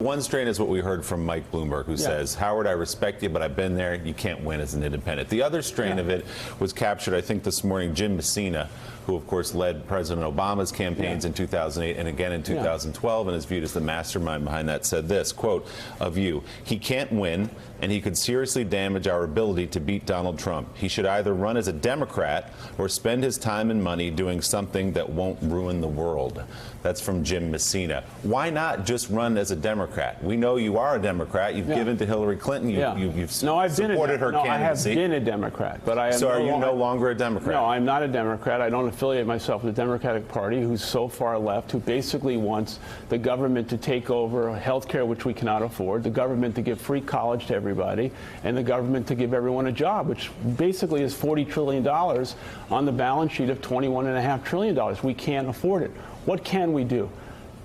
One strain is what we heard from Mike Bloomberg, who says, Howard, I respect you, but I've been there. You can't win as an independent. The other strain of it was captured, I think, this morning, Jim Messina, who, of course, led President Obama's campaigns in 2008 and again in 2012 and is viewed as the mastermind behind that, said this, quote, of you, he can't win, and he could seriously damage our ability to beat Donald Trump. He should either run as a Democrat or spend his time and money doing something that won't ruin the world. That's from Jim Messina. Why not just run as a Democrat? We know you are a Democrat. You've given to Hillary Clinton. You've supported her candidacy. I have been a Democrat, but I am. So are you no longer a Democrat? No, I'm not a Democrat. I don't affiliate myself with the Democratic Party, who's so far left, who basically wants the government to take over health care, which we cannot afford, the government to give free college to everybody, and the government to give everyone a job, which basically is $40 trillion on the balance sheet of $21.5 trillion. We can't afford it. What can we do?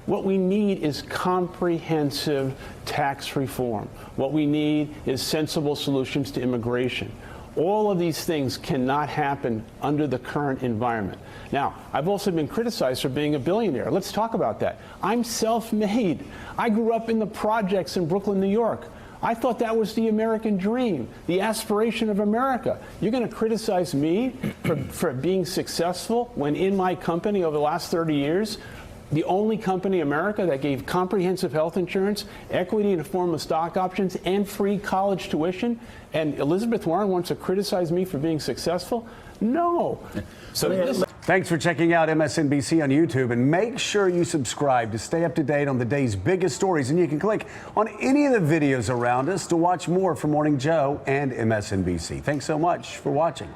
What we need is comprehensive tax reform. What we need is sensible solutions to immigration. All of these things cannot happen under the current environment. Now, I've also been criticized for being a billionaire. Let's talk about that. I'm self-made. I grew up in the projects in Brooklyn, New York. I thought that was the American dream, the aspiration of America. You're going to criticize me for being successful when in my company over the last 30 years, the only company in America that gave comprehensive health insurance, equity in the form of stock options, and free college tuition, and Elizabeth Warren wants to criticize me for being successful? No. Thanks for checking out MSNBC on YouTube, and make sure you subscribe to stay up to date on the day's biggest stories. And you can click on any of the videos around us to watch more from Morning Joe and MSNBC. Thanks so much for watching.